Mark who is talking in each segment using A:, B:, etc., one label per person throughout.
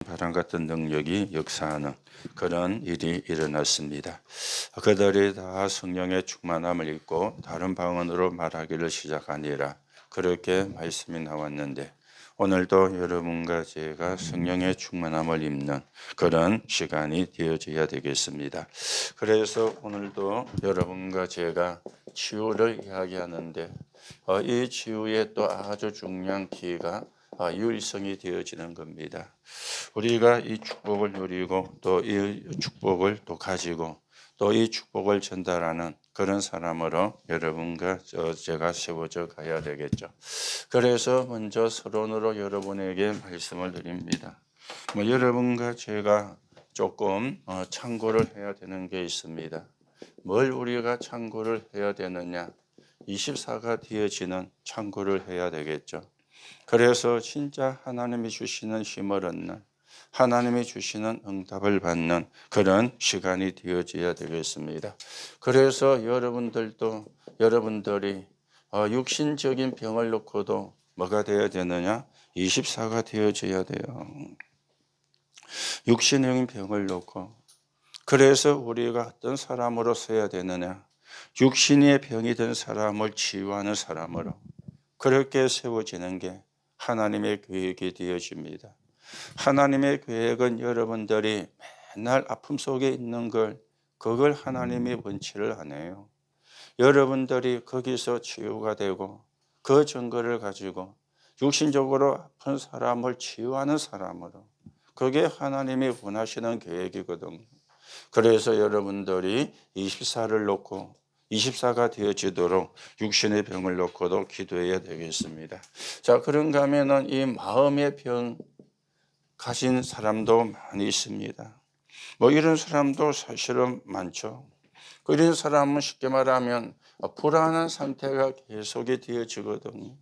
A: 바람 같은 능력이 역사하는 그런 일이 일어났습니다. 그들이 다 성령의 충만함을 입고 다른 방언으로 말하기를 시작하니라. 그렇게 말씀이 나왔는데 오늘도 여러분과 제가 성령의 충만함을 입는 그런 시간이 되어져야 되겠습니다. 그래서 오늘도 여러분과 제가 치유를 이야기하는데 이 치유의 또 아주 중요한 키가 유일성이 되어지는 겁니다. 우리가 이 축복을 누리고 또 이 축복을 또 가지고 또 이 축복을 전달하는 그런 사람으로 여러분과 제가 세워져 가야 되겠죠. 그래서 먼저 서론으로 여러분에게 말씀을 드립니다. 여러분과 제가 조금 참고를 해야 되는 게 있습니다. 뭘 우리가 참고를 해야 되느냐? 24가 되어지는 참고를 해야 되겠죠. 그래서 진짜 하나님이 주시는 힘을 얻는, 하나님이 주시는 응답을 받는 그런 시간이 되어져야 되겠습니다. 그래서 여러분들이 육신적인 병을 놓고도 뭐가 되어야 되느냐? 24가 되어져야 돼요. 육신적인 병을 놓고. 그래서 우리가 어떤 사람으로 서야 되느냐? 육신의 병이 든 사람을 치유하는 사람으로 그렇게 세워지는 게 하나님의 계획이 되어집니다. 하나님의 계획은 여러분들이 맨날 아픔 속에 있는 그걸 하나님이 원치를 안 해요. 여러분들이 거기서 치유가 되고 그 증거를 가지고 육신적으로 아픈 사람을 치유하는 사람으로 그게 하나님이 원하시는 계획이거든요. 그래서 여러분들이 24를 놓고 24가 되어지도록 육신의 병을 놓고도 기도해야 되겠습니다. 자, 그런가 하면은 이 마음의 병 가진 사람도 많이 있습니다. 이런 사람도 사실은 많죠. 이런 사람은 쉽게 말하면 불안한 상태가 계속이 되어지거든요.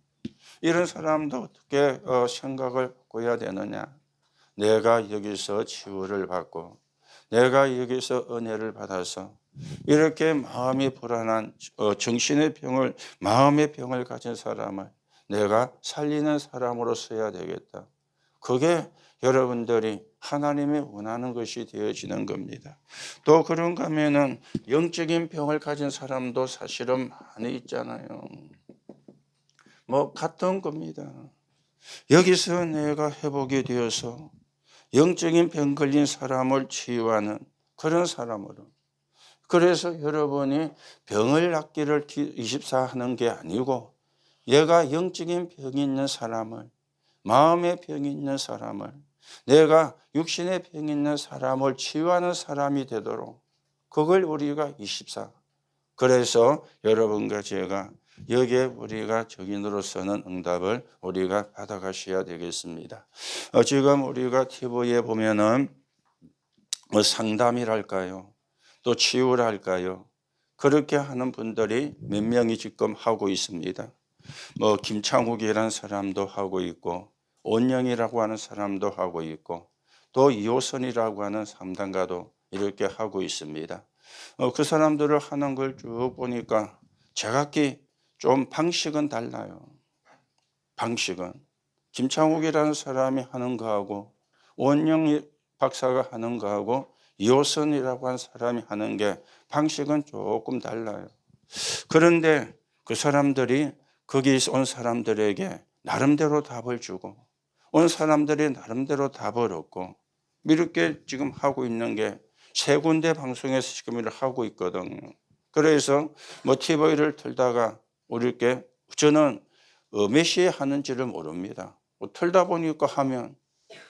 A: 이런 사람도 어떻게 생각을 바꿔야 되느냐? 내가 여기서 치유를 받고 내가 여기서 은혜를 받아서 이렇게 마음이 불안한 정신의 병을 마음의 병을 가진 사람을 내가 살리는 사람으로 써야 되겠다. 그게 여러분들이 하나님이 원하는 것이 되어지는 겁니다. 또 그런가 하면은 영적인 병을 가진 사람도 사실은 많이 있잖아요. 같은 겁니다. 여기서 내가 회복이 되어서 영적인 병 걸린 사람을 치유하는 그런 사람으로. 그래서 여러분이 병을 낫기를 24 하는 게 아니고 얘가 영적인 병이 있는 사람을 마음의 병이 있는 사람을 내가 육신의 병이 있는 사람을 치유하는 사람이 되도록 그걸 우리가 24. 그래서 여러분과 제가 여기에 우리가 적인으로서는 응답을 우리가 받아가셔야 되겠습니다. 지금 우리가 TV에 보면은 상담이랄까요? 또 치유랄까요? 그렇게 하는 분들이 몇 명이 지금 하고 있습니다. 김창욱이라는 사람도 하고 있고 온영이라고 하는 사람도 하고 있고 또 이호선이라고 하는 상담가도 이렇게 하고 있습니다. 그 사람들을 하는 걸 쭉 보니까 제각기 좀 방식은 달라요. 방식은 김창욱이라는 사람이 하는 거하고 원영 박사가 하는 거하고 이호선이라고 하는 사람이 하는 게 방식은 조금 달라요. 그런데 그 사람들이 거기 온 사람들에게 나름대로 답을 주고 온 사람들이 나름대로 답을 얻고 이렇게 지금 하고 있는 게 세 군데 방송에서 지금 일을 하고 있거든요. 그래서 TV를 틀다가 이렇게 저는 몇 시에 하는지를 모릅니다. 틀다 보니까 하면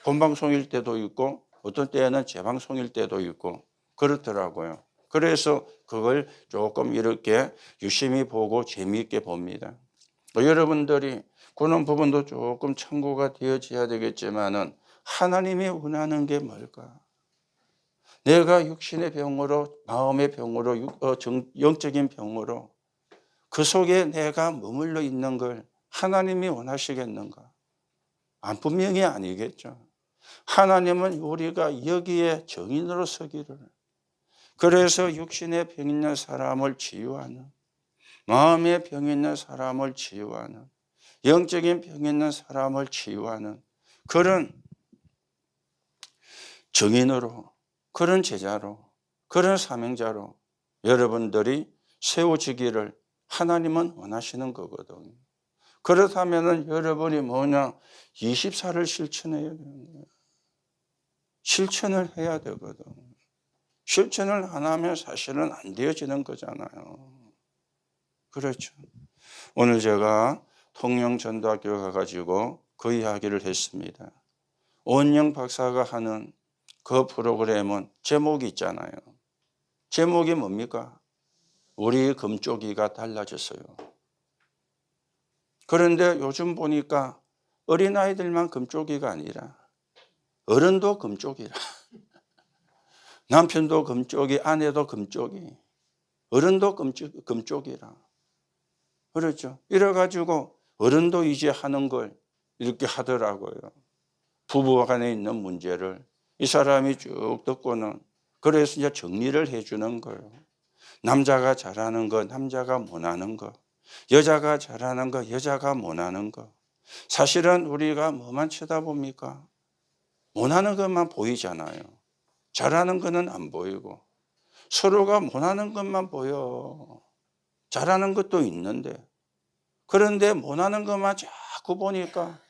A: 본방송일 때도 있고 어떤 때에는 재방송일 때도 있고 그렇더라고요. 그래서 그걸 조금 이렇게 유심히 보고 재미있게 봅니다. 여러분들이 그런 부분도 조금 참고가 되어져야 되겠지만은 하나님이 원하는 게 뭘까? 내가 육신의 병으로 마음의 병으로 영적인 병으로 그 속에 내가 머물러 있는 걸 하나님이 원하시겠는가? 분명히 아니겠죠. 하나님은 우리가 여기에 정인으로 서기를 그래서 육신의 병 있는 사람을 치유하는 마음의 병 있는 사람을 치유하는 영적인 병 있는 사람을 치유하는 그런 증인으로, 그런 제자로, 그런 사명자로 여러분들이 세워지기를 하나님은 원하시는 거거든요. 그렇다면 여러분이 뭐냐? 24를 실천해야 되는 거예요. 실천을 해야 되거든. 실천을 안 하면 사실은 안 되어지는 거잖아요. 그렇죠. 오늘 제가 통영전도학교 가가지고 그 이야기를 했습니다. 오은영 박사가 하는 그 프로그램은 제목이 있잖아요. 제목이 뭡니까? 우리 금쪽이가 달라졌어요. 그런데 요즘 보니까 어린아이들만 금쪽이가 아니라 어른도 금쪽이라. 남편도 금쪽이, 아내도 금쪽이, 어른도 금쪽이라. 그렇죠. 이래가지고 어른도 이제 하는 걸 이렇게 하더라고요. 부부 간에 있는 문제를 이 사람이 쭉 듣고는 그래서 이제 정리를 해주는 거예요. 남자가 잘하는 거, 남자가 못하는 거, 여자가 잘하는 거, 여자가 못하는 거. 사실은 우리가 뭐만 쳐다봅니까? 못하는 것만 보이잖아요. 잘하는 거는 안 보이고 서로가 못하는 것만 보여. 잘하는 것도 있는데 그런데 못하는 것만 자꾸 보니까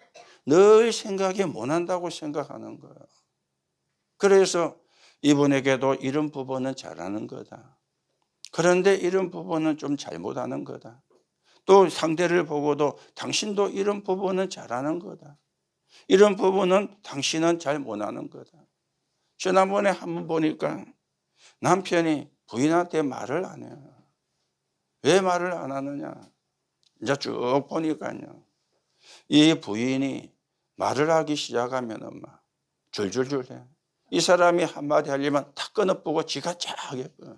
A: 늘 생각이 못한다고 생각하는 거예요. 그래서 이분에게도 이런 부분은 잘하는 거다. 그런데 이런 부분은 좀 잘못하는 거다. 또 상대를 보고도 당신도 이런 부분은 잘하는 거다. 이런 부분은 당신은 잘 못하는 거다. 지난번에 한번 보니까 남편이 부인한테 말을 안 해요. 왜 말을 안 하느냐. 이제 쭉 보니까요. 이 부인이 말을 하기 시작하면 막 줄줄줄 해. 이 사람이 한마디 하려면 탁 끊어보고 지가 쫙 하겠고.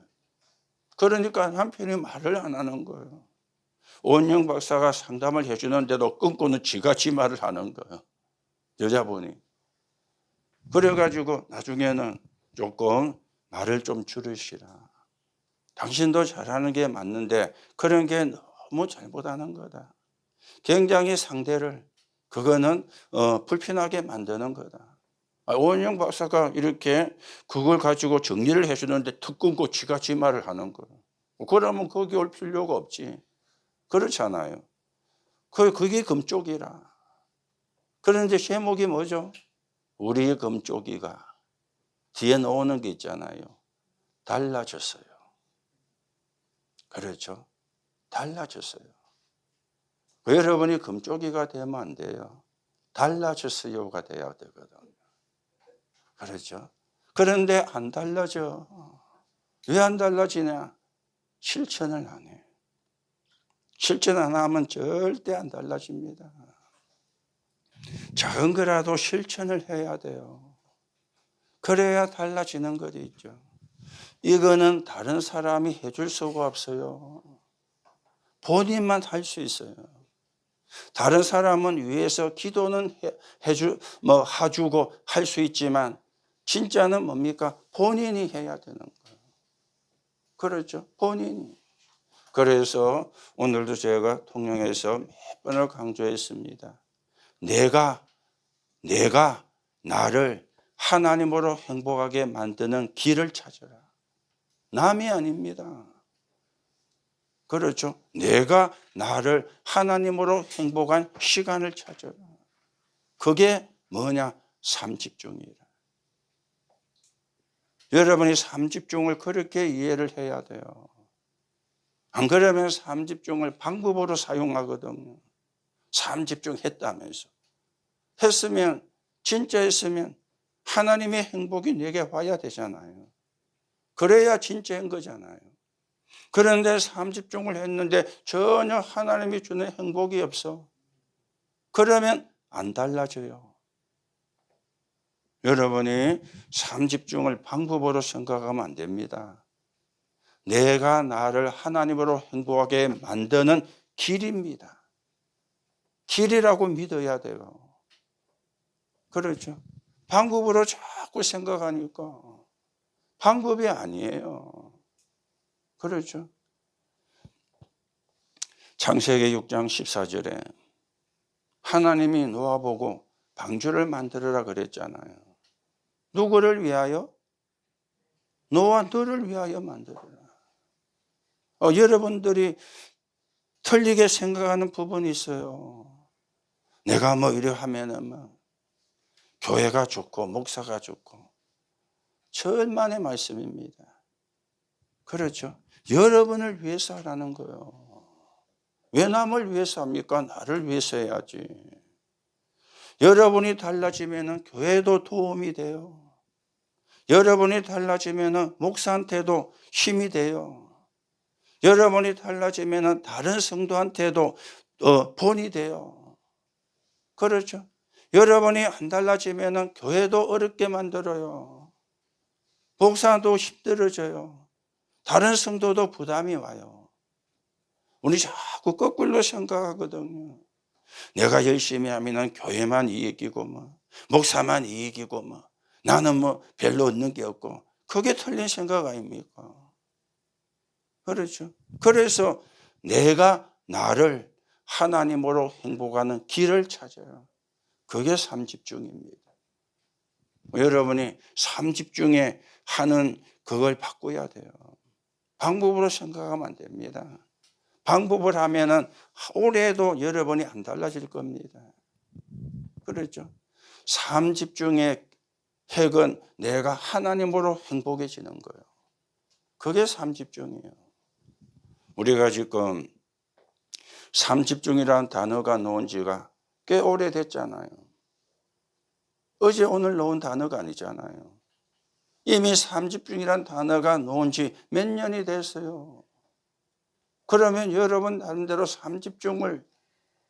A: 그러니까 남편이 말을 안 하는 거예요. 오은영 박사가 상담을 해주는데도 끊고는 지가 지 말을 하는 거예요. 여자분이. 그래가지고 나중에는 조금 말을 좀 줄이시라. 당신도 잘하는 게 맞는데 그런 게 너무 잘못하는 거다. 굉장히 상대를 그거는 불편하게 만드는 거다. 오은영 박사가 이렇게 그걸 가지고 정리를 해주는데 턱 끊고 지가 지 말을 하는 거예요. 그러면 거기 올 필요가 없지. 그렇잖아요. 그게 금쪽이라. 그런데 제목이 뭐죠? 우리 금쪽이가 뒤에 나오는 게 있잖아요. 달라졌어요. 그렇죠? 달라졌어요. 여러분이 금쪽이가 되면 안 돼요. 달라졌어요가 돼야 되거든요. 그렇죠? 그런데 안 달라져. 왜 안 달라지냐? 실천을 안 해. 실천 안 하면 절대 안 달라집니다. 작은 거라도 실천을 해야 돼요. 그래야 달라지는 것이 있죠. 이거는 다른 사람이 해줄 수가 없어요. 본인만 할 수 있어요. 다른 사람은 위해서 기도는 해주고 할 수 있지만 진짜는 뭡니까? 본인이 해야 되는 거예요. 그렇죠? 본인이. 그래서 오늘도 제가 통영에서 몇 번을 강조했습니다. 내가 나를 하나님으로 행복하게 만드는 길을 찾아라. 남이 아닙니다. 그렇죠? 내가 나를 하나님으로 행복한 시간을 찾아라. 그게 뭐냐? 삶 집중이라. 여러분이 삶 집중을 그렇게 이해를 해야 돼요. 안 그러면 삶 집중을 방법으로 사용하거든요. 삶 집중했다면서. 했으면, 진짜 했으면 하나님의 행복이 내게 와야 되잖아요. 그래야 진짜인 거잖아요. 그런데 삶 집중을 했는데 전혀 하나님이 주는 행복이 없어. 그러면 안 달라져요. 여러분이 삶 집중을 방법으로 생각하면 안 됩니다. 내가 나를 하나님으로 행복하게 만드는 길입니다. 길이라고 믿어야 돼요. 그렇죠. 방법으로 자꾸 생각하니까 방법이 아니에요. 그렇죠. 창세기 6장 14절에 하나님이 노아 보고 방주를 만들어라 그랬잖아요. 누구를 위하여? 너와 너를 위하여 만들어라. 여러분들이 틀리게 생각하는 부분이 있어요. 내가 뭐 이래 하면은 뭐 교회가 좋고 목사가 좋고. 절만의 말씀입니다. 그렇죠. 여러분을 위해서 하라는 거예요. 왜 남을 위해서 합니까? 나를 위해서 해야지. 여러분이 달라지면 교회도 도움이 돼요. 여러분이 달라지면 목사한테도 힘이 돼요. 여러분이 달라지면 다른 성도한테도 본이 돼요. 그렇죠. 여러분이 안 달라지면 교회도 어렵게 만들어요. 목사도 힘들어져요. 다른 성도도 부담이 와요. 우리 자꾸 거꾸로 생각하거든요. 내가 열심히 하면 교회만 이익이고 뭐 목사만 이익이고 뭐 나는 뭐 별로 얻는 게 없고, 그게 틀린 생각 아닙니까? 그렇죠. 그래서 내가 나를 하나님으로 행복하는 길을 찾아요. 그게 삶집중입니다. 여러분이 삶집중에 하는 그걸 바꿔야 돼요. 방법으로 생각하면 안 됩니다. 방법을 하면은 올해도 여러분이 안 달라질 겁니다. 그렇죠. 삶집중의 핵은 내가 하나님으로 행복해지는 거예요. 그게 삶집중이에요. 우리가 지금 삶집중이라는 단어가 나온 지가 꽤 오래됐잖아요. 어제 오늘 나온 단어가 아니잖아요. 이미 삶집중이라는 단어가 나온 지 몇 년이 됐어요. 그러면 여러분 나름대로 삶집중을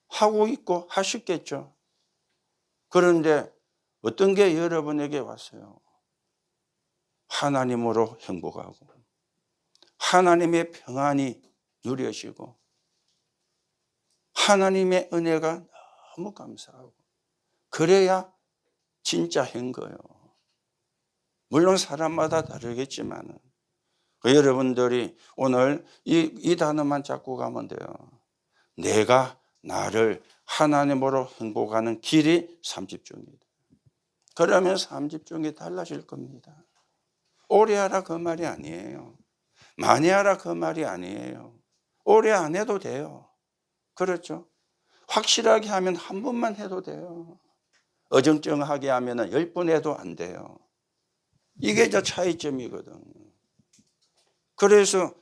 A: 하고 있고 하셨겠죠. 그런데 어떤 게 여러분에게 왔어요? 하나님으로 행복하고 하나님의 평안이 누려지고 하나님의 은혜가 너무 감사하고, 그래야 진짜 한 거예요. 물론 사람마다 다르겠지만 여러분들이 오늘 이 단어만 잡고 가면 돼요. 내가 나를 하나님으로 행복하는 길이 삶집중이다. 그러면 삶집중이 달라질 겁니다. 오래 하라 그 말이 아니에요. 많이 하라 그 말이 아니에요. 오래 안 해도 돼요. 그렇죠. 확실하게 하면 한 번만 해도 돼요. 어정쩡하게 하면 10번 해도 안 돼요. 이게 저 차이점이거든요. 그래서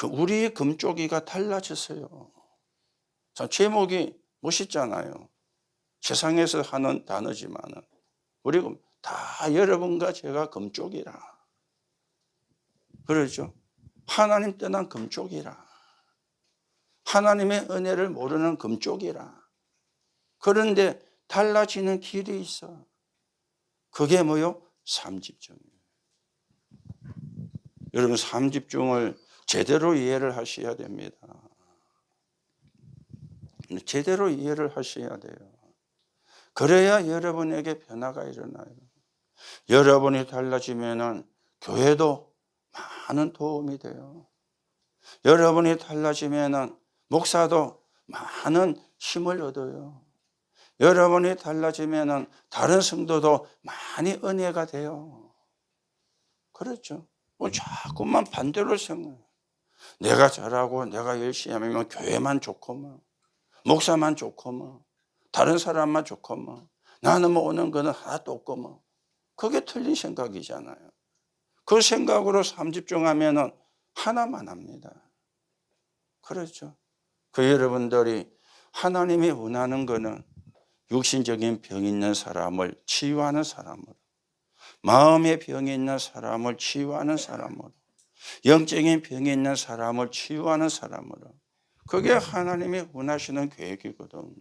A: 우리의 금쪽이가 달라졌어요. 제목이 멋있잖아요. 세상에서 하는 단어지만은 우리 다 여러분과 제가 금쪽이라. 그렇죠. 하나님 떠난 금쪽이라. 하나님의 은혜를 모르는 금쪽이라. 그런데 달라지는 길이 있어. 그게 뭐요? 삶집중이에요. 여러분, 삶집중을 제대로 이해를 하셔야 됩니다. 제대로 이해를 하셔야 돼요. 그래야 여러분에게 변화가 일어나요. 여러분이 달라지면은 교회도 많은 도움이 돼요. 여러분이 달라지면은 목사도 많은 힘을 얻어요. 여러분이 달라지면은 다른 성도도 많이 은혜가 돼요. 그렇죠. 자꾸만 반대로 생각해요. 내가 잘하고 내가 열심히 하면 교회만 좋고 뭐 목사만 좋고 뭐 다른 사람만 좋고 뭐 나는 뭐 오는 거는 하나도 없고 뭐, 그게 틀린 생각이잖아요. 그 생각으로 삶 집중하면은 하나만 합니다. 그렇죠. 여러분들이 하나님이 원하는 거는 육신적인 병이 있는 사람을 치유하는 사람으로, 마음의 병이 있는 사람을 치유하는 사람으로, 영적인 병이 있는 사람을 치유하는 사람으로, 그게 하나님이 원하시는 계획이거든.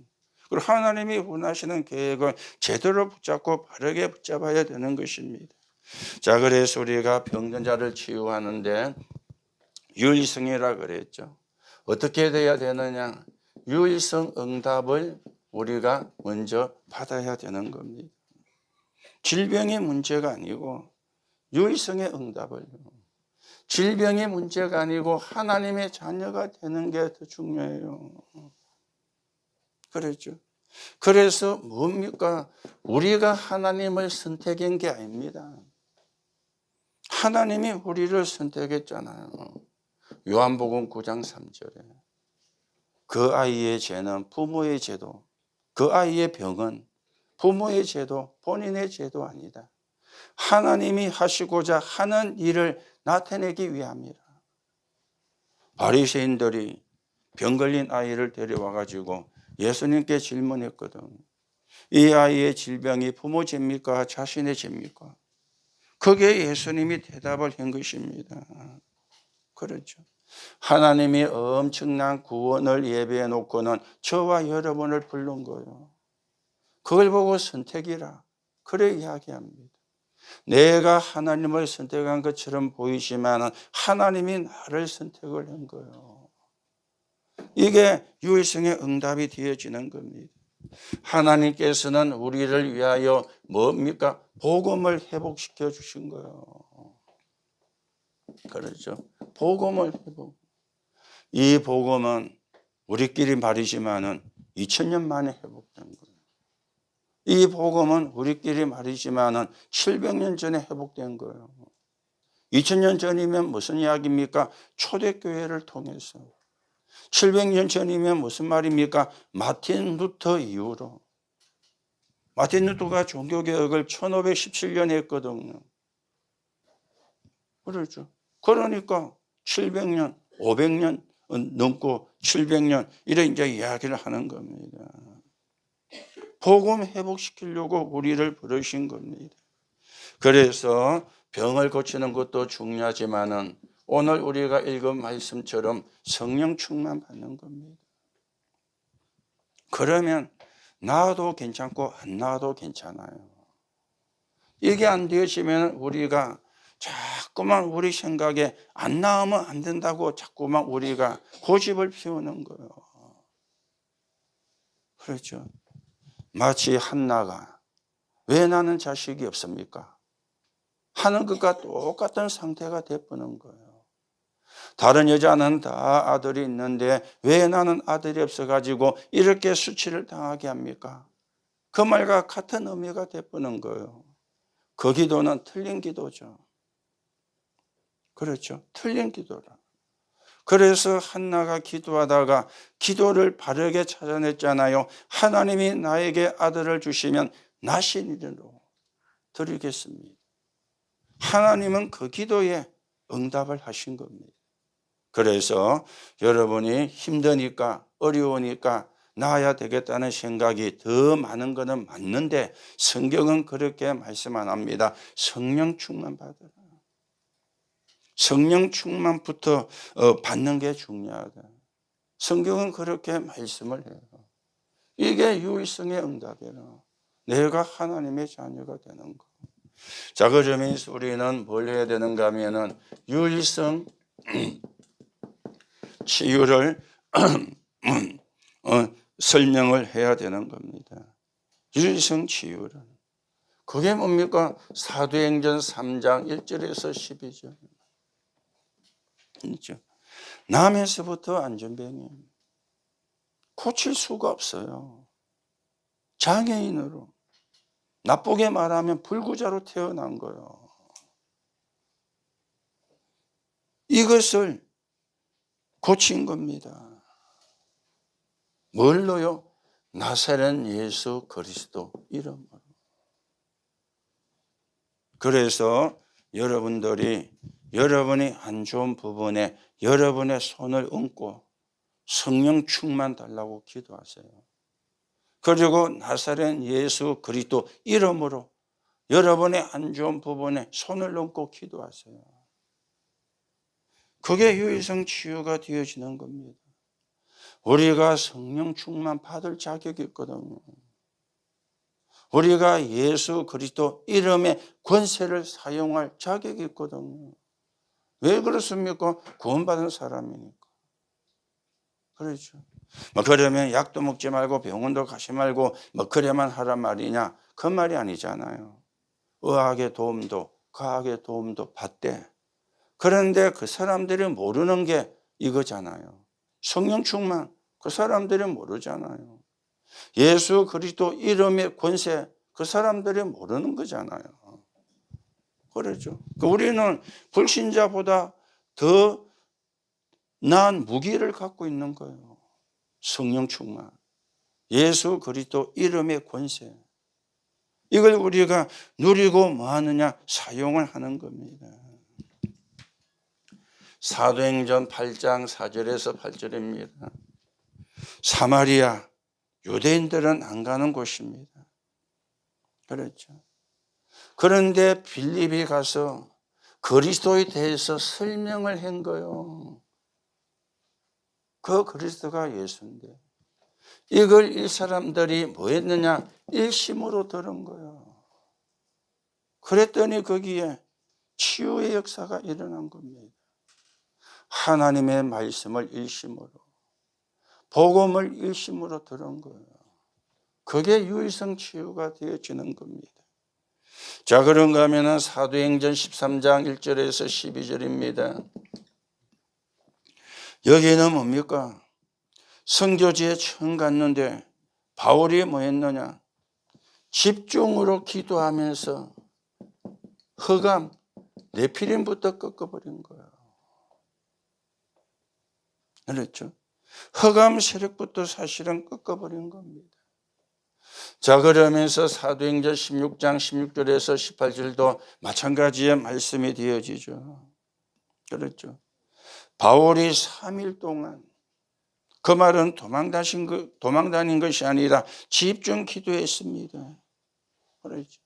A: 그리고 하나님이 원하시는 계획을 제대로 붙잡고 바르게 붙잡아야 되는 것입니다. 자, 그래서 우리가 병든 자를 치유하는데 유일성이라 그랬죠. 어떻게 돼야 되느냐? 유일성 응답을 우리가 먼저 받아야 되는 겁니다. 질병의 문제가 아니고 유일성의 응답을, 질병의 문제가 아니고 하나님의 자녀가 되는 게 더 중요해요. 그렇죠. 그래서 뭡니까? 우리가 하나님을 선택한 게 아닙니다. 하나님이 우리를 선택했잖아요. 요한복음 9장 3절에 그 아이의 죄는 부모의 죄도, 그 아이의 병은 부모의 죄도 본인의 죄도 아니다. 하나님이 하시고자 하는 일을 나타내기 위함이라. 바리새인들이 병 걸린 아이를 데려와 가지고 예수님께 질문했거든. 이 아이의 질병이 부모 죄입니까? 자신의 죄입니까? 거기에 예수님이 대답을 한 것입니다. 그렇죠. 하나님이 엄청난 구원을 예비해 놓고는 저와 여러분을 부른 거예요. 그걸 보고 선택이라 그래 이야기합니다. 내가 하나님을 선택한 것처럼 보이지만 하나님이 나를 선택을 한 거예요. 이게 유일성의 응답이 되어지는 겁니다. 하나님께서는 우리를 위하여 뭡니까? 복음을 회복시켜 주신 거예요. 그렇죠. 복음을 회복. 이 복음은 우리끼리 말이지만은 2000년 만에 회복된 거예요. 이 복음은 우리끼리 말이지만은 700년 전에 회복된 거예요. 2000년 전이면 무슨 이야기입니까? 초대교회를 통해서. 700년 전이면 무슨 말입니까? 마틴 루터 이후로. 마틴 루터가 종교개혁을 1517년에 했거든요. 그렇죠. 그러니까 700년, 500년 넘고 700년 이런 이제 이야기를 하는 겁니다. 복음 회복시키려고 우리를 부르신 겁니다. 그래서 병을 고치는 것도 중요하지만은 오늘 우리가 읽은 말씀처럼 성령 충만 받는 겁니다. 그러면 나아도 괜찮고 안 나아도 괜찮아요. 이게 안 되어지면 우리가 자꾸만 우리 생각에 안 나으면 안 된다고 자꾸만 우리가 고집을 피우는 거예요. 그렇죠. 마치 한나가 왜 나는 자식이 없습니까? 하는 것과 똑같은 상태가 되어버는 거예요. 다른 여자는 다 아들이 있는데 왜 나는 아들이 없어가지고 이렇게 수치를 당하게 합니까? 그 말과 같은 의미가 되어버는 거예요. 그 기도는 틀린 기도죠. 그렇죠. 틀린 기도라. 그래서 한나가 기도하다가 기도를 바르게 찾아냈잖아요. 하나님이 나에게 아들을 주시면 나 신이로 드리겠습니다. 하나님은 그 기도에 응답을 하신 겁니다. 그래서 여러분이 힘드니까 어려우니까 나아야 되겠다는 생각이 더 많은 것은 맞는데 성경은 그렇게 말씀 안 합니다. 성령 충만 받으라. 성령 충만부터 받는 게 중요하다. 성경은 그렇게 말씀을 해요. 이게 유일성의 응답이에요. 내가 하나님의 자녀가 되는 거. 자, 그러면서 우리는 뭘 해야 되는가 하면은 유일성 치유를 설명을 해야 되는 겁니다. 유일성 치유를. 그게 뭡니까? 사도행전 3장 1절에서 12절. 그렇죠. 남에서부터 안전병이 고칠 수가 없어요. 장애인으로. 나쁘게 말하면 불구자로 태어난 거예요. 이것을 고친 겁니다. 뭘로요? 나사렛 예수 그리스도 이름으로. 그래서 여러분들이 여러분이 안 좋은 부분에 여러분의 손을 얹고 성령 충만 달라고 기도하세요. 그리고 나사렛 예수 그리스도 이름으로 여러분의 안 좋은 부분에 손을 얹고 기도하세요. 그게 유일성 치유가 되어지는 겁니다. 우리가 성령 충만 받을 자격이 있거든요. 우리가 예수 그리스도 이름의 권세를 사용할 자격이 있거든요. 왜 그렇습니까? 구원받은 사람이니까. 그렇죠. 그러면 약도 먹지 말고 병원도 가지 말고 그래만 하란 말이냐? 그 말이 아니잖아요. 의학의 도움도 과학의 도움도 받되 그런데 그 사람들이 모르는 게 이거잖아요. 성령 충만 그 사람들이 모르잖아요. 예수 그리스도 이름의 권세, 그 사람들이 모르는 거잖아요. 그렇죠. 우리는 불신자보다 더 나은 무기를 갖고 있는 거예요. 성령 충만, 예수 그리스도 이름의 권세. 이걸 우리가 누리고 뭐 하느냐? 사용을 하는 겁니다. 사도행전 8장 4절에서 8절입니다. 사마리아, 유대인들은 안 가는 곳입니다. 그렇죠. 그런데 빌립이 가서 그리스도에 대해서 설명을 한 거예요. 그 그리스도가 예수인데 이걸 이 사람들이 뭐 했느냐? 일심으로 들은 거예요. 그랬더니 거기에 치유의 역사가 일어난 겁니다. 하나님의 말씀을 일심으로, 복음을 일심으로 들은 거예요. 그게 유일성 치유가 되어지는 겁니다. 자, 그런가 하면 사도행전 13장 1절에서 12절입니다. 여기는 뭡니까? 선교지에 처음 갔는데 바울이 뭐 했느냐? 집중으로 기도하면서 흑암, 네피림부터 꺾어버린 거예요. 그렇죠? 흑암 세력부터 사실은 꺾어버린 겁니다. 자, 그러면서 사도행전 16장 16절에서 18절도 마찬가지의 말씀이 되어지죠. 그렇죠? 바울이 3일 동안, 그 말은 도망다닌 것이 아니라 집중 기도했습니다. 그렇죠?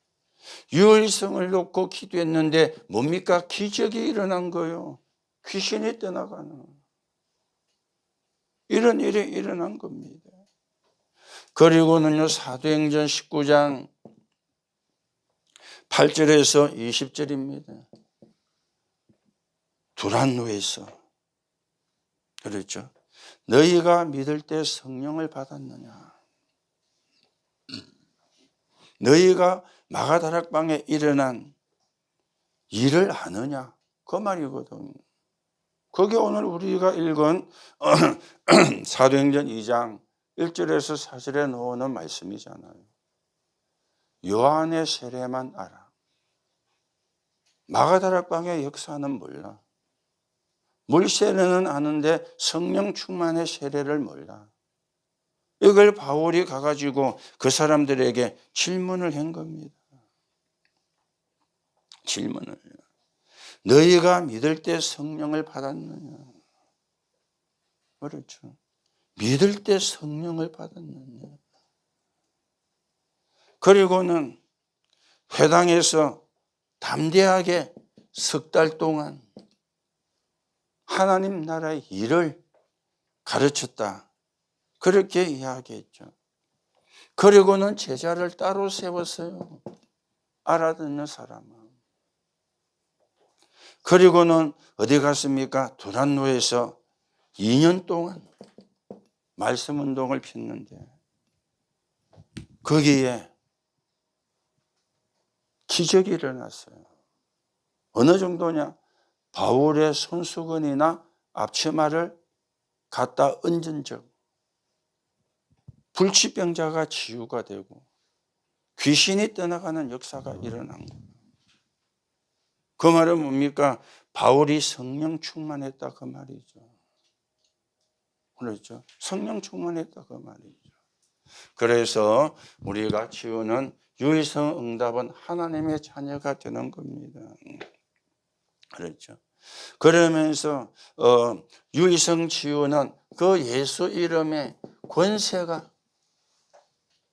A: 유일성을 놓고 기도했는데 뭡니까? 기적이 일어난 거예요. 귀신이 떠나가는 이런 일이 일어난 겁니다. 그리고는요, 사도행전 19장 8절에서 20절입니다. 두란노에서, 그렇죠? 너희가 믿을 때 성령을 받았느냐? 너희가 마가다락방에 일어난 일을 아느냐? 그 말이거든. 그게 오늘 우리가 읽은 사도행전 2장 1절에서 4절에 나오는 말씀이잖아요. 요한의 세례만 알아. 마가다락방의 역사는 몰라. 물세례는 아는데 성령 충만의 세례를 몰라. 이걸 바울이 가가지고 그 사람들에게 질문을 한 겁니다. 질문을. 너희가 믿을 때 성령을 받았느냐? 그렇죠. 믿을 때 성령을 받았느냐? 그리고는 회당에서 담대하게 석 달 동안 하나님 나라의 일을 가르쳤다. 그렇게 이야기했죠. 그리고는 제자를 따로 세웠어요. 알아듣는 사람은. 그리고는 어디 갔습니까? 두란노에서 2년 동안 말씀 운동을 폈는데 거기에 기적이 일어났어요. 어느 정도냐? 바울의 손수건이나 앞치마를 갖다 얹은 적, 불치병자가 치유가 되고 귀신이 떠나가는 역사가 일어난 거예요. 그 말은 뭡니까? 바울이 성령 충만했다 그 말이죠. 그렇죠? 성령 충만했다 그 말이죠. 그래서 우리가 치유는 유일성 응답은 하나님의 자녀가 되는 겁니다. 그렇죠? 그러면서 유일성 치유는 그 예수 이름의 권세가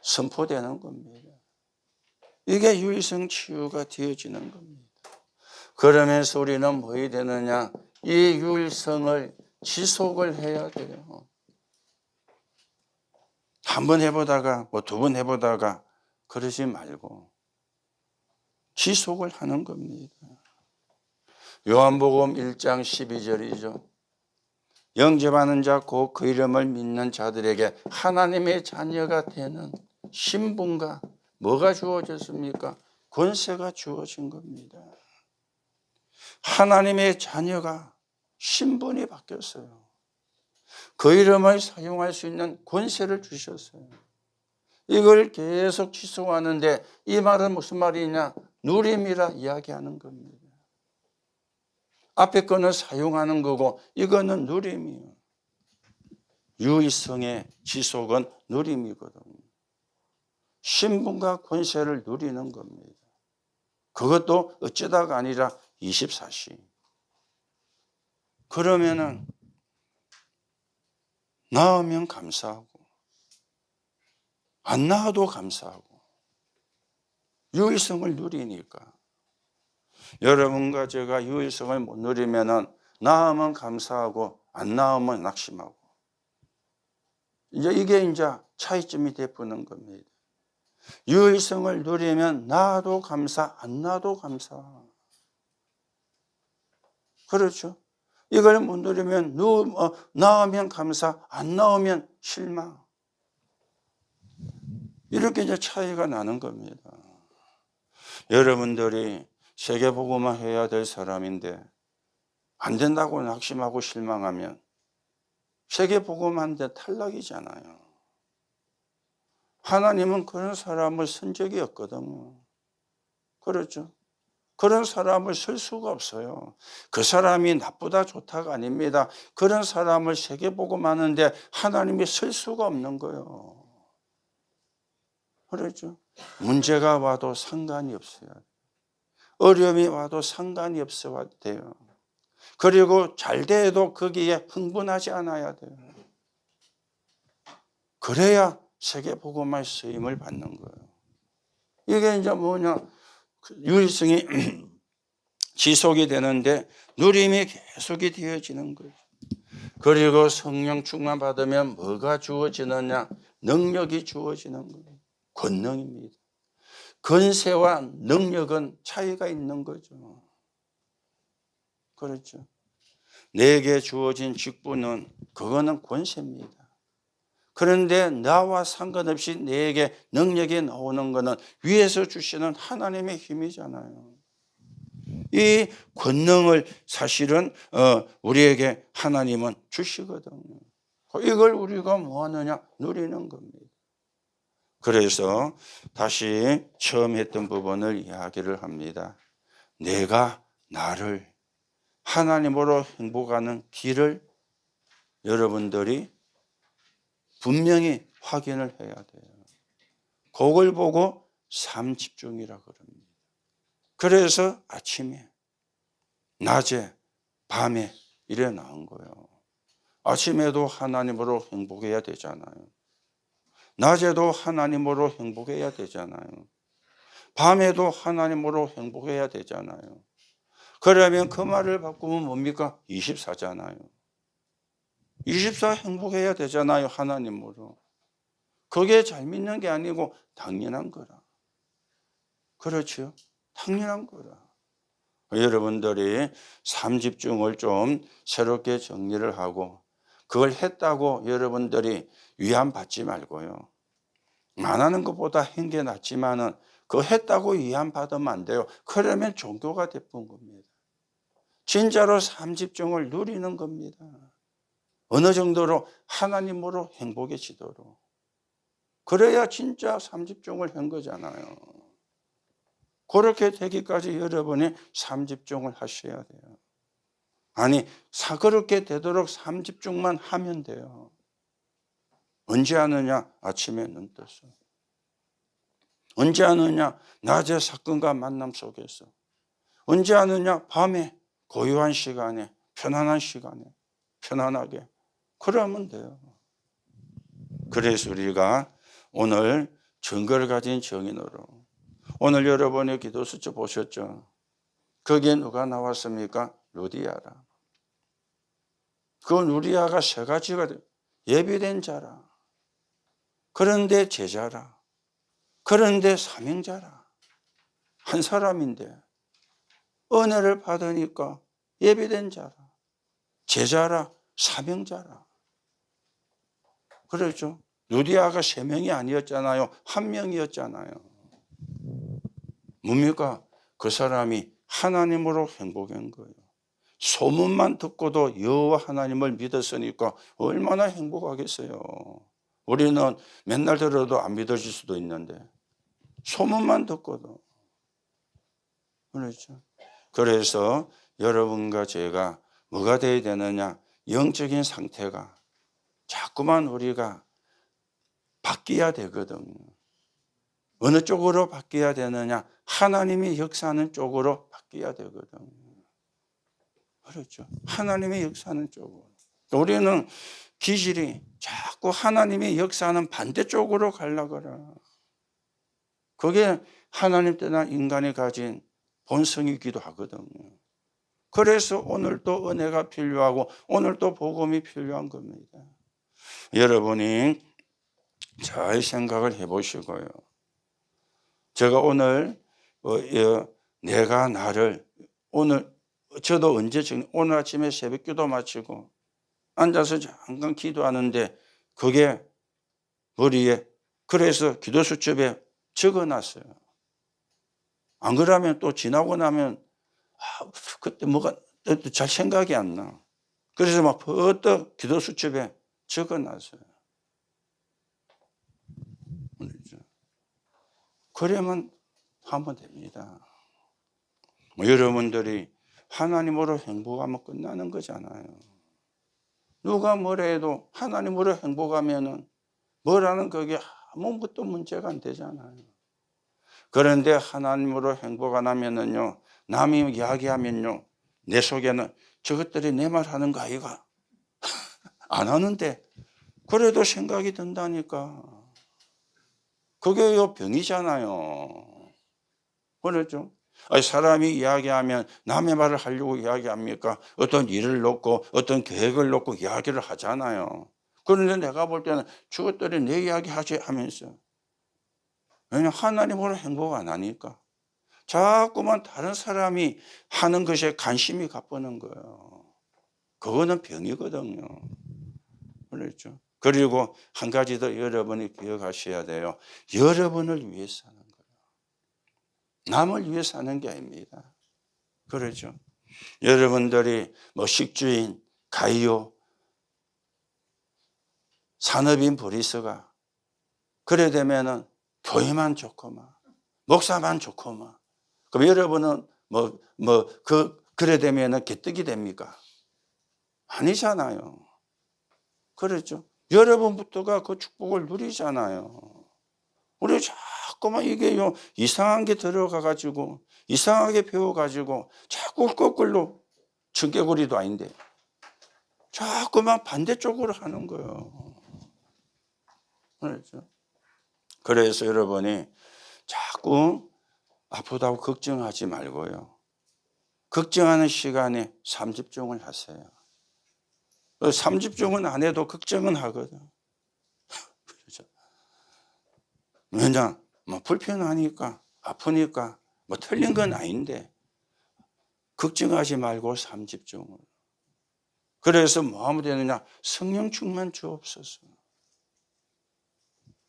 A: 선포되는 겁니다. 이게 유일성 치유가 되어지는 겁니다. 그러면서 우리는 뭐 해야 되느냐? 이 유일성을 지속을 해야 돼요. 한 번 해보다가 뭐 두 번 해보다가 그러지 말고 지속을 하는 겁니다. 요한복음 1장 12절이죠. 영접하는 자 곧 그 이름을 믿는 자들에게 하나님의 자녀가 되는 신분과 뭐가 주어졌습니까? 권세가 주어진 겁니다. 하나님의 자녀가 신분이 바뀌었어요. 그 이름을 사용할 수 있는 권세를 주셨어요. 이걸 계속 지속하는데 이 말은 무슨 말이냐? 누림이라 이야기하는 겁니다. 앞에 거는 사용하는 거고 이거는 누림이에요. 유의성의 지속은 누림이거든요. 신분과 권세를 누리는 겁니다. 그것도 어쩌다가 아니라 24시. 그러면은 낳으면 감사하고 안 낳아도 감사하고 유의성을 누리니까. 여러분과 제가 유의성을 못 누리면은 낳으면 감사하고 안 낳으면 낙심하고 이게 차이점이 되는 겁니다. 유의성을 누리면 낳아도 감사, 안 낳아도 감사. 그렇죠? 이걸 못 누리면 낳으면 감사, 안 낳으면 실망. 이렇게 차이가 나는 겁니다. 여러분들이 세계복음화 해야 될 사람인데 안 된다고 낙심하고 실망하면 세계복음화인데 탈락이잖아요. 하나님은 그런 사람을 쓴 적이 없거든요. 그렇죠? 그런 사람을 쓸 수가 없어요. 그 사람이 나쁘다 좋다가 아닙니다. 그런 사람을 세계복음하는데 하나님이 쓸 수가 없는 거예요. 그렇죠? 문제가 와도 상관이 없어요. 어려움이 와도 상관이 없어야 돼요. 그리고 잘 돼도 거기에 흥분하지 않아야 돼요. 그래야 세계복음화의 쓰임을 받는 거예요. 이게 뭐냐? 유의성이 지속이 되는데 누림이 계속이 되어지는 거예요. 그리고 성령 충만 받으면 뭐가 주어지느냐? 능력이 주어지는 거예요. 권능입니다. 권세와 능력은 차이가 있는 거죠. 그렇죠. 내게 주어진 직분은 그거는 권세입니다. 그런데 나와 상관없이 내게 능력이 나오는 것은 위에서 주시는 하나님의 힘이잖아요. 이 권능을 사실은 우리에게 하나님은 주시거든요. 이걸 우리가 뭐 하느냐? 누리는 겁니다. 그래서 다시 처음 했던 부분을 이야기를 합니다. 내가 나를 하나님으로 행복하는 길을 여러분들이 분명히 확인을 해야 돼요. 그걸 보고 삶 집중이라 그럽니다. 그래서 아침에, 낮에, 밤에 이래 나온 거예요. 아침에도 하나님으로 행복해야 되잖아요. 낮에도 하나님으로 행복해야 되잖아요. 밤에도 하나님으로 행복해야 되잖아요. 그러면 그 말을 바꾸면 뭡니까? 24잖아요. 24 행복해야 되잖아요. 하나님으로. 그게 잘 믿는 게 아니고 당연한 거라. 그렇죠? 당연한 거라. 여러분들이 삶 집중을 좀 새롭게 정리를 하고 그걸 했다고 여러분들이 위안 받지 말고요. 안 하는 것보다 한 게 낫지만은 그거 했다고 위안 받으면 안 돼요. 그러면 종교가 되는 겁니다. 진짜로 삶 집중을 누리는 겁니다. 어느 정도로 하나님으로 행복해지도록. 그래야 진짜 삶 집중을 한 거잖아요. 그렇게 되기까지 여러분이 삶 집중을 하셔야 돼요. 아니, 그렇게 되도록 삶 집중만 하면 돼요. 언제 하느냐? 아침에 눈 떠서. 언제 하느냐? 낮에 사건과 만남 속에서. 언제 하느냐? 밤에 고요한 시간에, 편안한 시간에, 편안하게. 그러면 돼요. 그래서 우리가 오늘 증거를 가진 정인으로 오늘 여러분의 기도 수첩 보셨죠? 거기에 누가 나왔습니까? 루디아라. 그 루디아가 세 가지가 예비된 자라. 그런데 제자라. 그런데 사명자라. 한 사람인데 은혜를 받으니까 예비된 자라. 제자라. 사명자라. 그렇죠? 루디아가 세 명이 아니었잖아요. 한 명이었잖아요. 뭡니까? 그 사람이 하나님으로 행복한 거예요. 소문만 듣고도 여호와 하나님을 믿었으니까 얼마나 행복하겠어요. 우리는 맨날 들어도 안 믿어질 수도 있는데 소문만 듣고도. 그렇죠. 그래서 여러분과 제가 뭐가 되어야 되느냐? 영적인 상태가 자꾸만 우리가 바뀌어야 되거든요. 어느 쪽으로 바뀌어야 되느냐? 하나님이 역사하는 쪽으로 바뀌어야 되거든요. 그렇죠. 하나님의 역사하는 쪽으로. 우리는 기질이 자꾸 하나님의 역사하는 반대쪽으로 가려고 그래. 그게 하나님 때나 인간이 가진 본성이기도 하거든요. 그래서 오늘 또 은혜가 필요하고 오늘 또 복음이 필요한 겁니다. 여러분이 잘 생각을 해보시고요. 제가 오늘 내가 나를 오늘 저도 언제 오늘 아침에 새벽기도 마치고 앉아서 잠깐 기도하는데 그게 머리에 그래서 기도 수첩에 적어놨어요. 안 그러면 또 지나고 나면 그때 뭐가 잘 생각이 안 나. 그래서 막 퍼뜩 기도 수첩에 적어놨어요. 그러면 하면 됩니다. 여러분들이 하나님으로 행복하면 끝나는 거잖아요. 누가 뭐라 해도 하나님으로 행복하면은 뭐라는 그게 아무것도 문제가 안 되잖아요. 그런데 하나님으로 행복 안 하면은요, 남이 이야기하면요, 내 속에는 저것들이 내 말 하는 거 아이가? 안 하는데, 그래도 생각이 든다니까. 그게 병이잖아요. 그렇죠? 아니, 사람이 이야기하면 남의 말을 하려고 이야기합니까? 어떤 일을 놓고 어떤 계획을 놓고 이야기를 하잖아요. 그런데 내가 볼 때는 저것들이 내 이야기 하지 하면서. 왜냐하면 하나님으로 행복 안 하니까. 자꾸만 다른 사람이 하는 것에 관심이 가쁘는 거예요. 그거는 병이거든요. 그렇죠? 그리고 한 가지 더 여러분이 기억하셔야 돼요. 여러분을 위해서 사는 거예요. 남을 위해서 사는 게 아닙니다. 그렇죠? 여러분들이 뭐 식주인, 가이오, 산업인 브리스가 그래 되면은 교회만 좋고만 목사만 좋고만 그럼 여러분은 그래 되면은 개떡이 됩니까? 아니잖아요. 그렇죠? 여러분부터가 그 축복을 누리잖아요. 우리 자꾸만 이게요 이상한 게 들어가 가지고 이상하게 배워 가지고 자꾸 거꾸로 청개구리도 아닌데 자꾸만 반대쪽으로 하는 거예요. 그렇죠? 그래서 여러분이 자꾸 아프다고 걱정하지 말고요. 걱정하는 시간에 삼집중을 하세요. 삼집중은 안 해도 걱정은 하거든. 그렇죠? 왜냐? 뭐 불편하니까, 아프니까, 뭐 틀린 건 아닌데, 걱정하지 말고 삼집중을. 그래서 뭐 하면 되느냐? 성령 충만 주옵소서.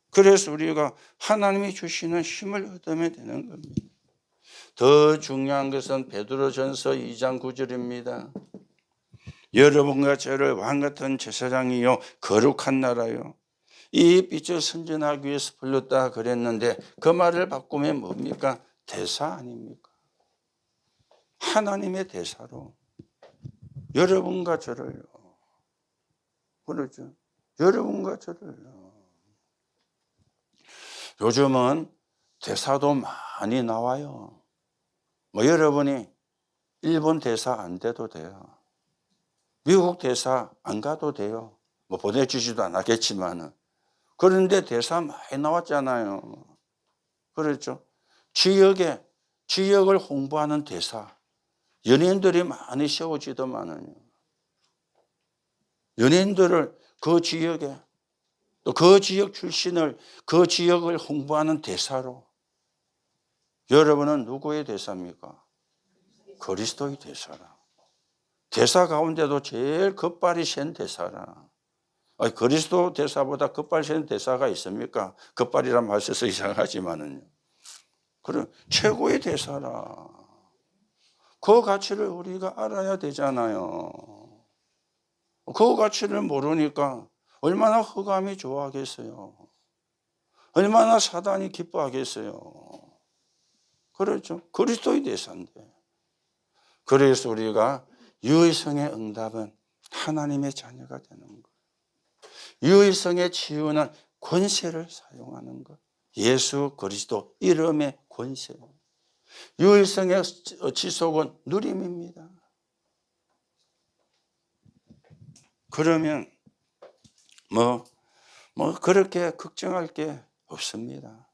A: 그래서 우리가 하나님이 주시는 힘을 얻으면 되는 겁니다. 더 중요한 것은 베드로전서 2장 9절입니다. 여러분과 저를 왕같은 제사장이요 거룩한 나라요 이 빛을 선전하기 위해서 불렀다 그랬는데 그 말을 바꾸면 뭡니까? 대사 아닙니까? 하나님의 대사로 여러분과 저를요. 그렇죠? 여러분과 저를요. 요즘은 대사도 많이 나와요. 뭐 여러분이 일본 대사 안 돼도 돼요. 미국 대사 안 가도 돼요. 뭐 보내주지도 않았겠지만은. 그런데 대사 많이 나왔잖아요. 그렇죠? 지역을 홍보하는 대사. 연예인들이 많이 세워지더만은요. 연예인들을 그 지역에 또 그 지역 출신을 그 지역을 홍보하는 대사로. 여러분은 누구의 대사입니까? 그리스도의 대사라. 대사 가운데도 제일 겉발이 센 대사라. 아니, 그리스도 대사보다 겉발 센 대사가 있습니까? 겉발이란 말 써서 이상하지만은요. 그럼 최고의 대사라. 그 가치를 우리가 알아야 되잖아요. 그 가치를 모르니까 얼마나 흑암이 좋아하겠어요. 얼마나 사단이 기뻐하겠어요. 그렇죠. 그리스도의 대사인데. 그래서 우리가 유의성의 응답은 하나님의 자녀가 되는 것. 유의성의 치유는 권세를 사용하는 것. 예수 그리스도 이름의 권세. 유의성의 지속은 누림입니다. 그러면 그렇게 걱정할 게 없습니다.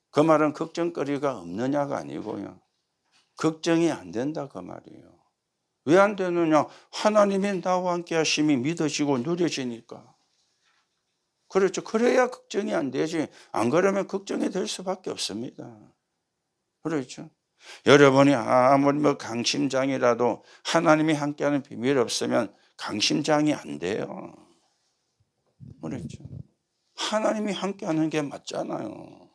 A: 그 말은 걱정거리가 없느냐가 아니고요. 걱정이 안 된다 그 말이에요. 왜 안 되느냐? 하나님이 나와 함께 하심이 믿어지고 누려지니까. 그렇죠. 그래야 걱정이 안 되지. 안 그러면 걱정이 될 수밖에 없습니다. 그렇죠. 여러분이 아무리 강심장이라도 하나님이 함께하는 비밀이 없으면 강심장이 안 돼요. 그렇죠. 하나님이 함께하는 게 맞잖아요.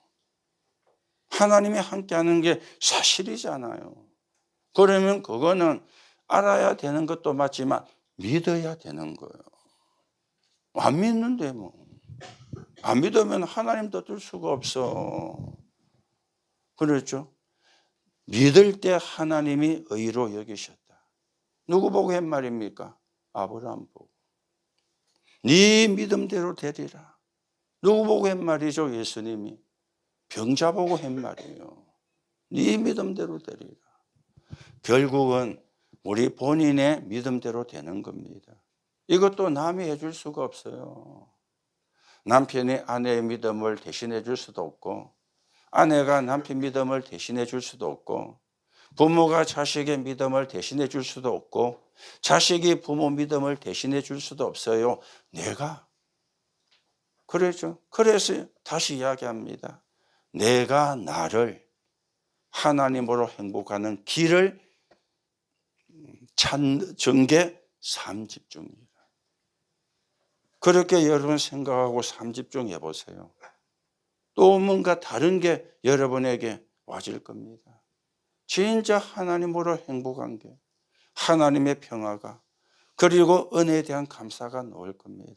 A: 하나님이 함께하는 게 사실이잖아요. 그러면 그거는 알아야 되는 것도 맞지만 믿어야 되는 거예요. 안 믿는데 뭐. 안 믿으면 하나님도 뜰 수가 없어. 그렇죠? 믿을 때 하나님이 의로 여기셨다. 누구 보고 한 말입니까? 아브라함 보고. 네 믿음대로 되리라. 누구 보고 한 말이죠? 예수님이. 병자 보고 한 말이에요. 네 믿음대로 되리라. 결국은 우리 본인의 믿음대로 되는 겁니다. 이것도 남이 해줄 수가 없어요. 남편이 아내의 믿음을 대신해 줄 수도 없고, 아내가 남편 믿음을 대신해 줄 수도 없고, 부모가 자식의 믿음을 대신해 줄 수도 없고, 자식이 부모 믿음을 대신해 줄 수도 없어요. 내가. 그렇죠. 그래서 다시 이야기합니다. 내가 나를 하나님으로 행복하는 길을 찾는 게 삶집중이에요. 그렇게 여러분 생각하고 삶집중해 보세요. 또 뭔가 다른 게 여러분에게 와질 겁니다. 진짜 하나님으로 행복한 게, 하나님의 평화가, 그리고 은혜에 대한 감사가 나올 겁니다.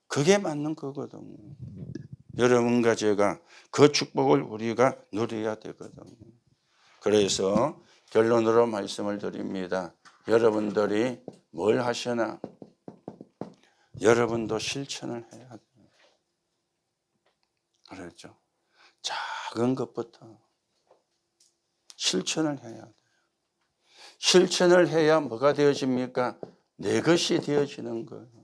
A: 그게 맞는 거거든요. 여러분과 제가 그 축복을 우리가 누려야 되거든요. 그래서 결론으로 말씀을 드립니다. 여러분들이 뭘 하시나 여러분도 실천을 해야 돼요. 그렇죠. 작은 것부터 실천을 해야 돼요. 실천을 해야 뭐가 되어집니까? 내 것이 되어지는 거예요.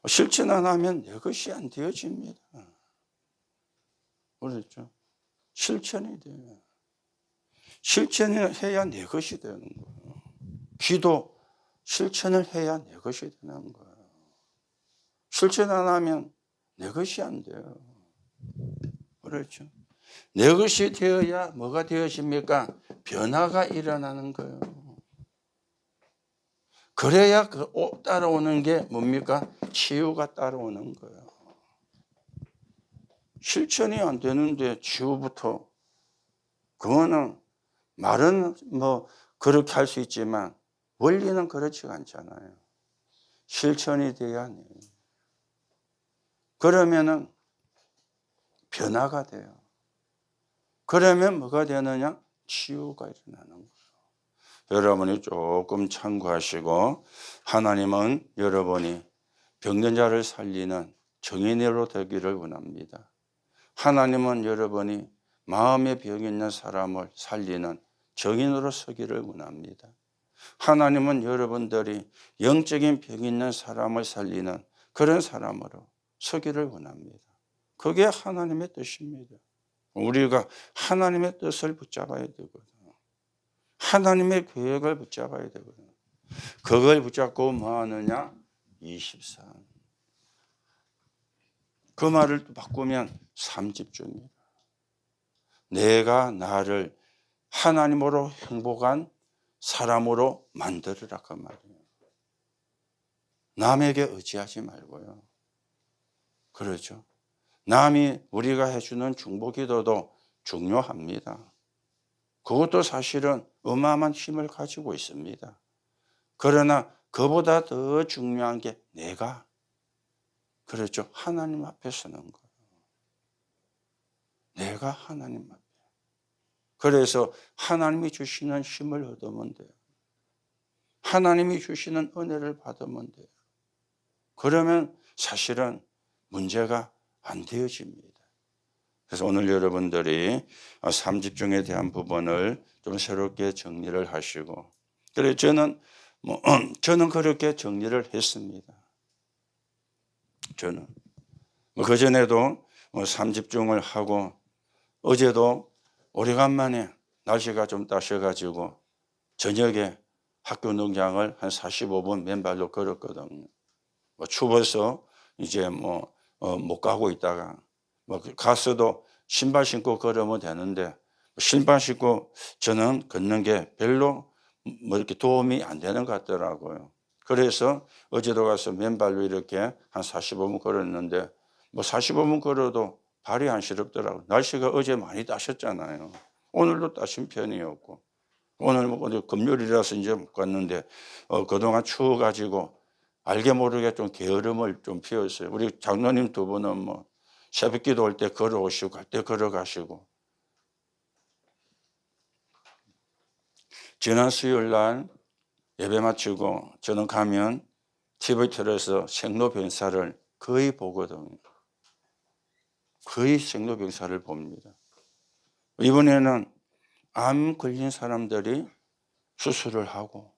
A: 실천 안 하면 내 것이 안 되어집니다. 그렇죠. 실천이 돼요. 실천을 해야 내 것이 되는 거예요. 기도 실천을 해야 내 것이 되는 거예요. 실천 안 하면 내 것이 안 돼요. 그렇죠. 내 것이 되어야 뭐가 되어집니까? 변화가 일어나는 거예요. 그래야 따라오는 게 뭡니까? 치유가 따라오는 거예요. 실천이 안 되는데 치유부터, 그거는 말은 그렇게 할 수 있지만 원리는 그렇지가 않잖아요. 실천이 돼야 해요. 그러면은 변화가 돼요. 그러면 뭐가 되느냐? 치유가 일어나는 거예요. 여러분이 조금 참고하시고, 하나님은 여러분이 병든 자를 살리는 정인으로 되기를 원합니다. 하나님은 여러분이 마음의 병이 있는 사람을 살리는 정인으로 서기를 원합니다. 하나님은 여러분들이 영적인 병이 있는 사람을 살리는 그런 사람으로 서기를 원합니다. 그게 하나님의 뜻입니다. 우리가 하나님의 뜻을 붙잡아야 되거든요. 하나님의 계획을 붙잡아야 되거든요. 그걸 붙잡고 뭐 하느냐? 24. 그 말을 바꾸면 삶집중이다. 내가 나를 하나님으로 행복한 사람으로 만들으라 그 말이에요. 남에게 의지하지 말고요. 그렇죠. 남이 우리가 해주는 중보기도도 중요합니다. 그것도 사실은 어마어마한 힘을 가지고 있습니다. 그러나 그보다 더 중요한 게 내가, 그렇죠, 하나님 앞에 서는 거예요. 내가 하나님 앞에. 그래서 하나님이 주시는 힘을 얻으면 돼요. 하나님이 주시는 은혜를 받으면 돼요. 그러면 사실은 문제가 안 되어집니다. 그래서 오늘 여러분들이 삼집중에 대한 부분을 좀 새롭게 정리를 하시고, 그래 저는 저는 그렇게 정리를 했습니다. 저는 그 전에도 삼집중을 하고, 어제도 오래간만에 날씨가 좀 따셔가지고 저녁에 학교 운동장을 한 45분 맨발로 걸었거든요. 추워서 이제 못 가고 있다가 가서도 신발 신고 걸으면 되는데, 신발 신고 저는 걷는 게 별로 이렇게 도움이 안 되는 것 같더라고요. 그래서 어제도 가서 맨발로 이렇게 한 45분 걸었는데 45분 걸어도 발이 안 시렵더라고요. 날씨가 어제 많이 따셨잖아요. 오늘도 따신 편이었고, 오늘 금요일이라서 이제 못 갔는데 그동안 추워가지고 알게 모르게 좀 게으름을 좀 피웠어요. 우리 장로님 두 분은 새벽기도 올 때 걸어오시고 갈 때 걸어가시고, 지난 수요일 날 예배 마치고 저는 가면 TV 틀어서 생로병사를 거의 보거든요. 거의 생로병사를 봅니다. 이번에는 암 걸린 사람들이 수술을 하고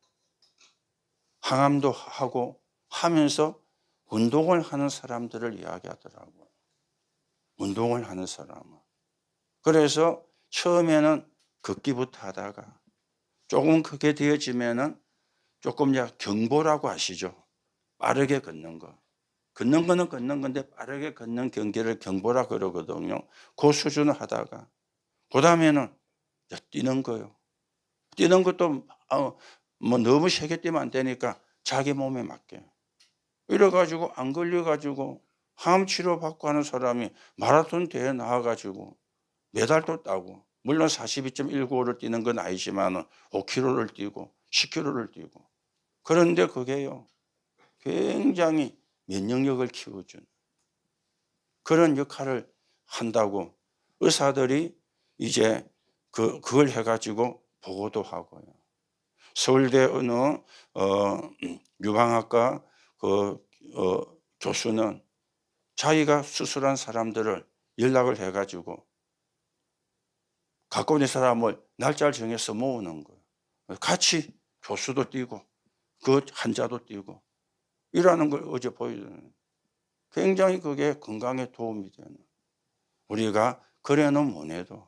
A: 항암도 하고 하면서 운동을 하는 사람들을 이야기하더라고요. 운동을 하는 사람은. 그래서 처음에는 걷기부터 하다가 조금 크게 되어지면은 조금 경보라고 아시죠? 빠르게 걷는 거. 걷는 거는 걷는 건데 빠르게 걷는 경기를 경보라 그러거든요. 그 수준을 하다가 그다음에는 뛰는 거요. 뛰는 것도 너무 세게 뛰면 안 되니까 자기 몸에 맞게. 이래가지고 안 걸려가지고 항암 치료 받고 하는 사람이 마라톤 대회 나와가지고 메달도 따고, 물론 42.195를 뛰는 건 아니지만 5km를 뛰고 10km를 뛰고, 그런데 그게요 굉장히 면역력을 키워준 그런 역할을 한다고 의사들이 이제 그걸 해가지고 보고도 하고요. 서울대 어느 유방학과 교수는 자기가 수술한 사람들을 연락을 해가지고 갖고 있는 사람을 날짜를 정해서 모으는 거예요. 같이 교수도 뛰고 그 환자도 뛰고 이러는 걸 어제 보여주는, 굉장히 그게 건강에 도움이 되는. 우리가 그래는 못해도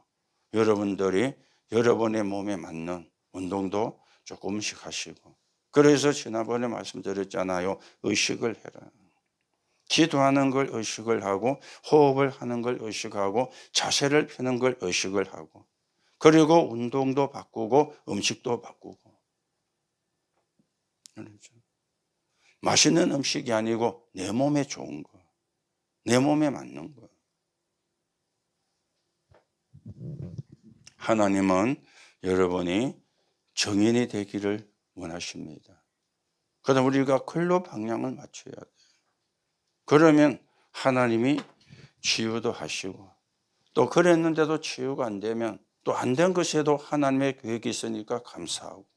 A: 여러분들이 여러분의 몸에 맞는 운동도 조금씩 하시고, 그래서 지난번에 말씀드렸잖아요. 의식을 해라. 기도하는 걸 의식을 하고 호흡을 하는 걸 의식하고 자세를 펴는 걸 의식을 하고, 그리고 운동도 바꾸고 음식도 바꾸고. 맛있는 음식이 아니고 내 몸에 좋은 거, 내 몸에 맞는 거. 하나님은 여러분이 정인이 되기를 원하십니다. 그러나 우리가 글로 방향을 맞춰야 돼요. 그러면 하나님이 치유도 하시고, 또 그랬는데도 치유가 안 되면 또 안 된 것에도 하나님의 계획이 있으니까 감사하고.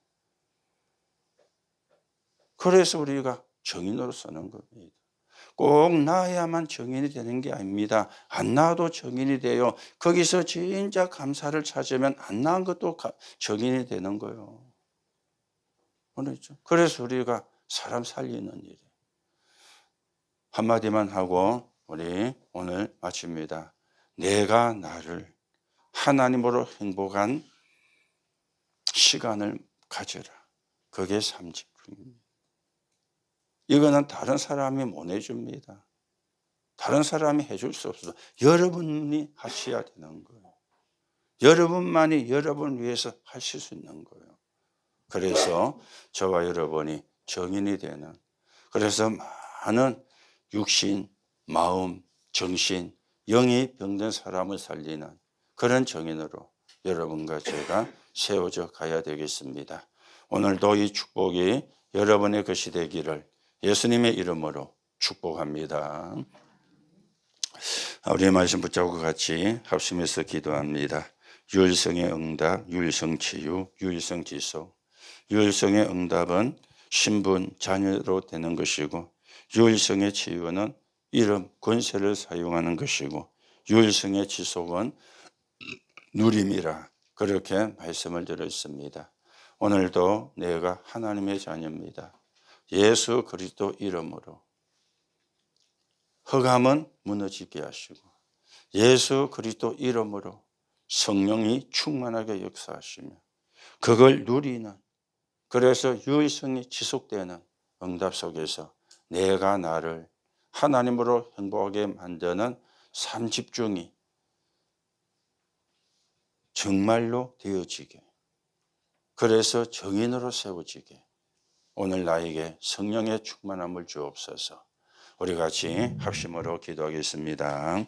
A: 그래서 우리가 정인으로 서는 겁니다. 꼭 나아야만 정인이 되는 게 아닙니다. 안 나아도 정인이 돼요. 거기서 진짜 감사를 찾으면 안 나은 것도 정인이 되는 거예요. 그렇죠? 그래서 우리가 사람 살리는 일이. 한마디만 하고 우리 오늘 마칩니다. 내가 나를 하나님으로 행복한 시간을 가져라. 그게 삼집중입니다. 이거는 다른 사람이 못 해줍니다. 다른 사람이 해줄 수 없어서 여러분이 하셔야 되는 거예요. 여러분만이 여러분을 위해서 하실 수 있는 거예요. 그래서 저와 여러분이 정인이 되는, 그래서 많은 육신, 마음, 정신, 영이 병든 사람을 살리는 그런 정인으로 여러분과 제가 세워져 가야 되겠습니다. 오늘도 이 축복이 여러분의 것이 되기를 예수님의 이름으로 축복합니다. 우리의 말씀 붙잡고 같이 합심해서 기도합니다. 유일성의 응답, 유일성 치유, 유일성 지속. 유일성의 응답은 신분, 자녀로 되는 것이고, 유일성의 치유는 이름, 권세를 사용하는 것이고, 유일성의 지속은 누림이라 그렇게 말씀을 드렸습니다. 오늘도 내가 하나님의 자녀입니다. 예수 그리스도 이름으로 흑암은 무너지게 하시고 예수 그리스도 이름으로 성령이 충만하게 역사하시며 그걸 누리는, 그래서 유일성이 지속되는 응답 속에서 내가 나를 하나님으로 행복하게 만드는 삶 집중이 정말로 되어지게, 그래서 정인으로 세워지게 오늘 나에게 성령의 충만함을 주옵소서. 우리 같이 합심으로 기도하겠습니다.